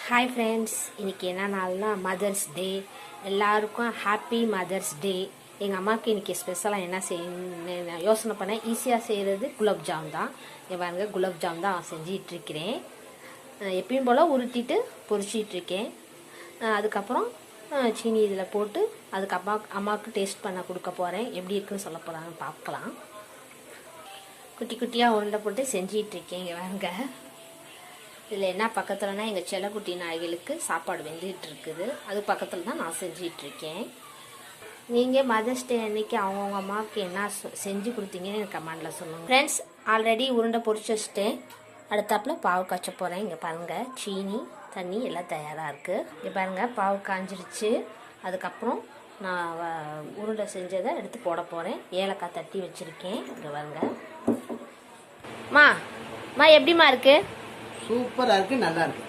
Hi friends, இன்றைக்கி என்ன நாள்னா மதர்ஸ் டே. எல்லாருக்கும் ஹாப்பி மதர்ஸ் டே. எங்கள் அம்மாவுக்கு இன்றைக்கி ஸ்பெஷலாக என்ன செய்யணும்னு யோசனை பண்ணேன். ஈஸியாக செய்கிறது குலோப்ஜாம் தான். பாருங்க, குலோப்ஜாம் தான் செஞ்சிகிட்ருக்கிறேன். எப்பயும் போல் உருட்டிட்டு பொரிச்சிட்ருக்கேன். அதுக்கப்புறம் சீனி இதில் போட்டு அம்மாவுக்கு டேஸ்ட் பண்ண கொடுக்க போகிறேன். எப்படி இருக்குன்னு சொல்ல போகிறாங்கன்னு பார்க்கலாம். குட்டி குட்டியாக உருண்டை போட்டு செஞ்சிகிட்ருக்கேன். இங்கே வாங்க, இதில் என்ன பக்கத்துலனா எங்கள் செல்லக்குட்டி நாய்களுக்கு சாப்பாடு வெந்துகிட்டு இருக்குது. அது பக்கத்தில் தான் நான் செஞ்சிகிட்ருக்கேன். நீங்கள் மதர்ஸ் டே அன்றைக்கி அவங்கவுங்க அம்மாவுக்கு என்ன செஞ்சு கொடுத்தீங்கன்னு எனக்கு கமெண்டில் சொல்லுங்கள். ஃப்ரெண்ட்ஸ், ஆல்ரெடி உருண்டை பொரிச்சு வச்சுட்டேன். அடுத்தாப்பில் பாவு காய்ச்ச போகிறேன். இங்கே பாருங்கள், சீனி தண்ணி எல்லாம் தயாராக இருக்குது. இங்கே பாருங்கள், பாவு காய்ஞ்சிருச்சு. அதுக்கப்புறம் நான் உருண்டை செஞ்சதை எடுத்து போட போகிறேன். ஏலக்காய் தட்டி வச்சுருக்கேன். இங்கே பாருங்கள். மா எப்படிமா இருக்குது? சூப்பராக இருக்குது, நல்லா இருக்குது.